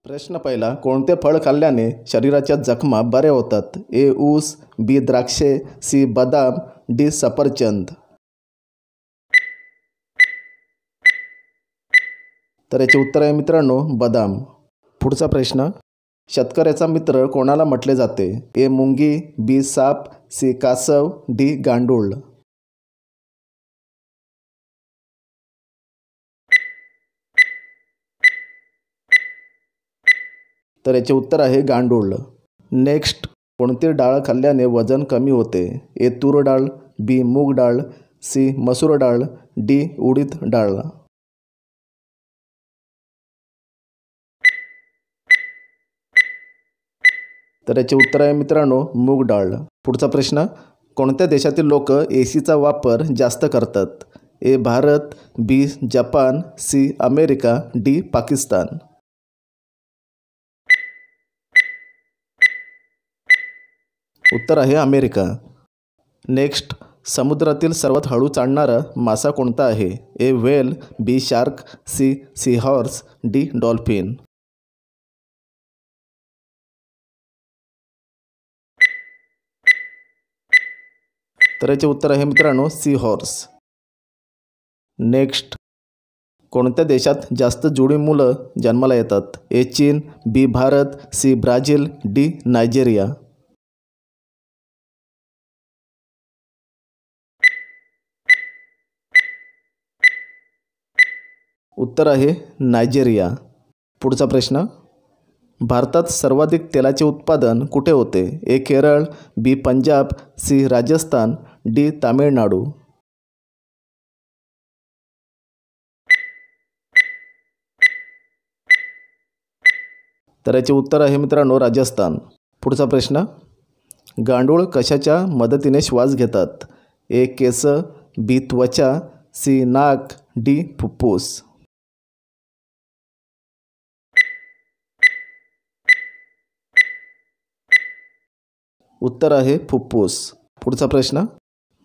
प्रश्न पहिला, कोणते फळ खाल्ल्याने शरीराच्या जखमा बऱ्या होतात? ए ऊस, बी द्राक्षे, सी बदाम, डी सफरचंद. तर याचे उत्तर आहे मित्रांनो बदाम. पुढचा प्रश्न, शेतकऱ्याचा मित्र कोणाला म्हटले जाते? ए मुंगी, बी साप, सी कासव, डी गांडूळ. तर याचे उत्तर आहे गांडूळ. नेक्स्ट, कोणती डाळ खाल्ल्याने वजन कमी होते? ए तूर डाळ, बी मूग डाळ, सी मसूर डाळ, डी उडीद डाळ. तर याचे उत्तर आहे मित्रांनो मूग डाळ. पुढचा प्रश्न, कोणत्या देशातील लोक एसीचा वापर जास्त करतात? A Bharat, B Japan, C America, D Pakistan. उत्तर आहे अमेरिका. नेक्स्ट, समुद्रातील सर्वात हळू चालणारा मासा कोणता आहे? A whale, B shark, C sea horse, D dolphin. तर याचे उत्तर आहे मित्रांनो सी हॉर्स. नेक्स्ट, कोणत्या देशात जास्त जुळी मुलं जन्माला येतात? ए चीन, B Bharat, C Brazil, D Nigeria. उत्तर आहे नायजेरिया. पुढचा प्रश्न, भारतात सर्वाधिक तेलाचे उत्पादन कुठे होते? ए केरळ, बी पंजाब, सी राजस्थान, डी तामिळनाडू. तर याचे उत्तर आहे मित्रांनो राजस्थान. पुढचा प्रश्न, गांडूळ कशाच्या मदतीने श्वास घेतात? ए केस, बी त्वचा, सी नाक, डी फुफ्फुस. उत्तर आहे फुफ्फुस. पुढचा प्रश्न,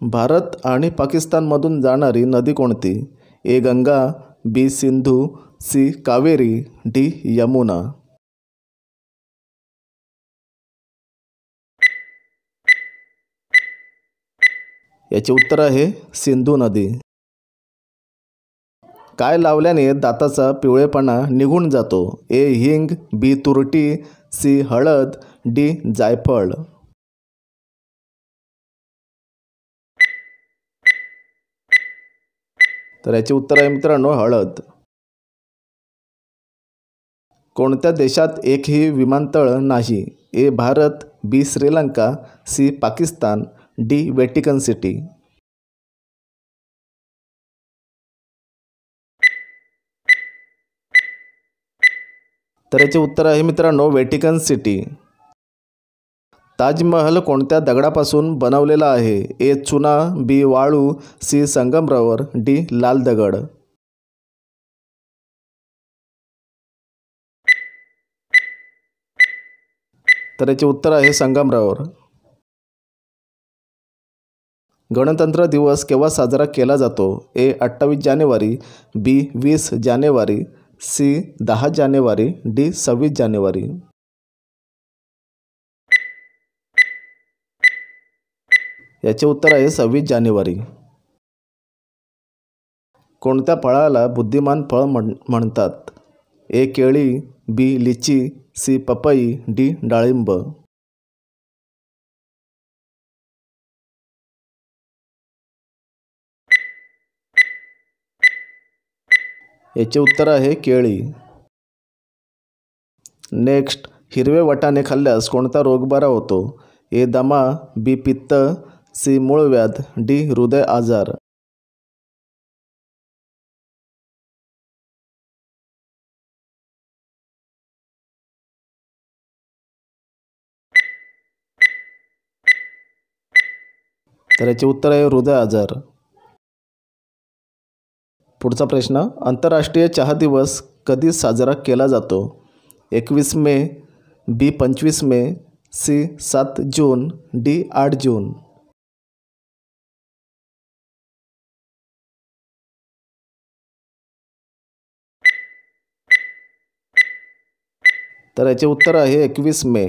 भारत आणि पाकिस्तानमधून जाणारी नदी कोणती? ए गंगा, बी सिंधू, सी कावेरी, डी यमुना. याचे उत्तर आहे सिंधू नदी. काय लावल्याने दाताचा पिवळेपणा निघून जातो? ए हिंग, बी तुरटी, सी हळद, डी जायफळ. तर याचे उत्तर आहे मित्रांनो हळद. कोणत्या देशात एकही विमानतळ नाही? A Bharat, B Sri Lanka, C Pakistan, D Vatican City. तर याचे उत्तर आहे मित्रांनो व्हॅटिकन सिटी. ताजमहल कोणत्या दगडापासून बनवलेला आहे? ए चुना, बी वाळू, सी संगमरवर, डी लाल दगड. तर याचे उत्तर आहे संगमरवर. गणतंत्र दिवस केव्हा साजरा केला जातो? ए 28 जानेवारी, बी 20 जानेवारी, सी 10 जानेवारी, डी 26 जानेवारी. याचे उत्तर आहे 26 जानेवारी. कोणत्या फळाला बुद्धिमान फळ म्हणतात? ए केळी, बी लिची, सी पपई, डी डाळिंब. याचे उत्तर आहे केळी. नेक्स्ट, हिरवे वाटाणे खाल्ल्यास कोणता रोग बरा होतो? ए दमा, बी पित्त, सी मूळव्याध, डी हृदय आजार. तर याचे उत्तर आहे हृदय आजार. पुढचा प्रश्न, आंतरराष्ट्रीय चहा दिवस कधी साजरा केला जातो? 21 मे, बी 25 मे, सी 7 जून, डी 8 जून. तर याचे उत्तर आहे 21 मे.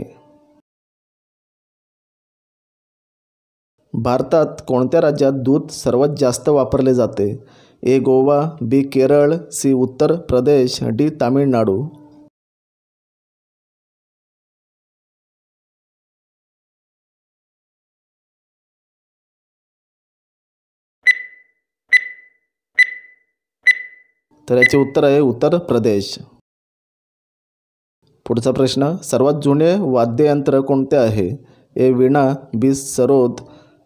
भारतात कोणत्या राज्यात दूध सर्वात जास्त वापरले जाते? ए गोवा, बी केरळ, सी उत्तर प्रदेश, डी तामिळनाडू. तर याचे उत्तर आहे उत्तर प्रदेश. पुढचा प्रश्न, सर्वात जुने वाद्ययंत्र कोणते आहे? ए वीणा, बी सरोद,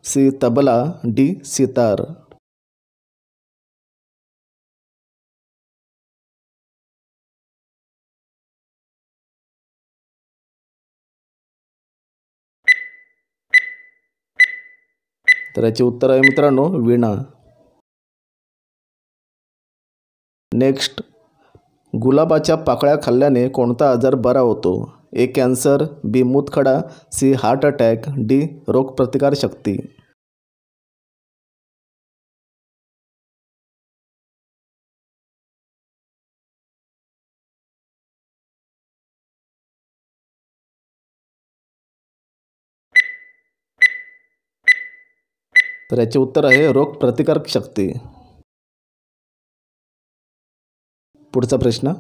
सी तबला, डी सितार. तर याचे उत्तर आहे मित्रांनो वीणा. नेक्स्ट, गुलाबाच्या पाकळ्या खाल्ल्याने कोणता आजार बरा होतो? ए कॅन्सर, बी मूतखडा, सी हार्ट अटॅक, डी रोगप्रतिकारशक्ती. तर याचे उत्तर आहे रोगप्रतिकारशक्ती. पुढचा प्रश्न,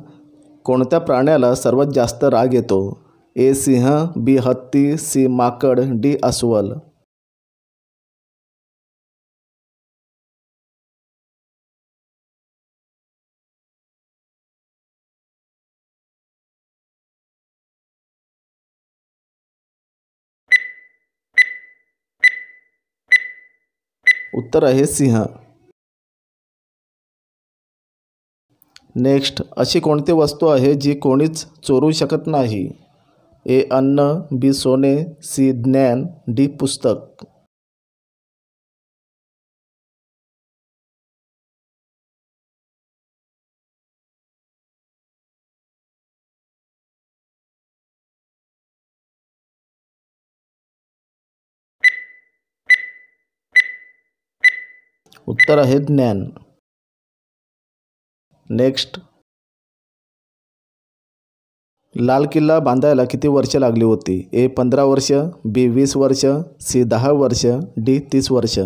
कोणत्या प्राण्याला सर्वात जास्त राग येतो? ए सिंह, बी हत्ती, सी माकड, डी अस्वल. उत्तर आहे सिंह. नेक्स्ट, अशी कोणती वस्तू आहे जी कोणीच चोरू शकत नाही? ए अन्न, बी सोने, सी ज्ञान, डी पुस्तक. उत्तर आहे ज्ञान. नेक्स्ट, लाल किल्ला बांधायला किती वर्षे लागली होती? ए 15 वर्ष, बी 20 वर्ष, सी 10 वर्ष, डी 30 वर्ष.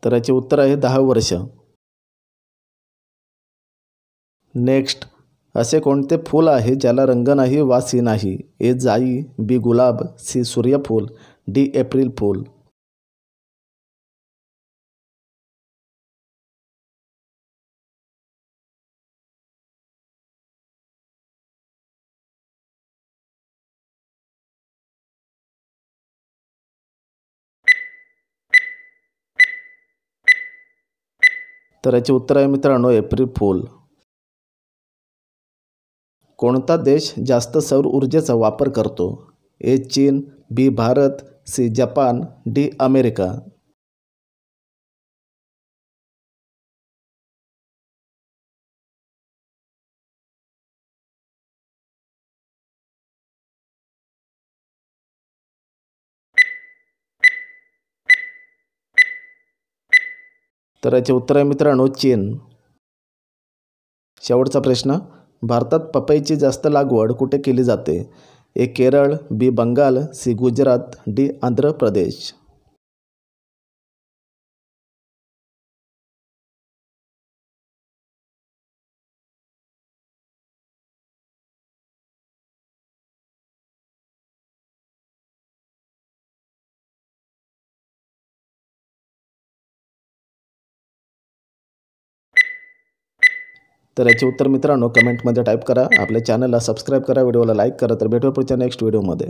तर याचे उत्तर आहे 10 वर्ष. नेक्स्ट, असे कोणते फूल आहे ज्याला रंग नाही वासही नाही? ए जाई, बी गुलाब, सी सूर्यफूल, डी एप्रिल फूल. तर याचे उत्तर आहे मित्रांनो एप्रिल फूल. कोणता देश जास्त सौर ऊर्जेचा वापर करतो? ए चीन, B Bharat, C Japan, D America. तर याचे उत्तर आहे मित्रांनो चीन. शेवटचा प्रश्न, भारतात पपईची जास्त लागवड कुठे केली जाते? ए केरळ, बी बंगाल, सी गुजरात, डी आंध्र प्रदेश. तर याचे उत्तर मित्रांनो कमेंटमध्ये टाईप करा. आपल्या चॅनलला सबस्क्राईब करा, व्हिडिओला लाईक करा. तर भेटूया पुढच्या नेक्स्ट व्हिडिओमध्ये.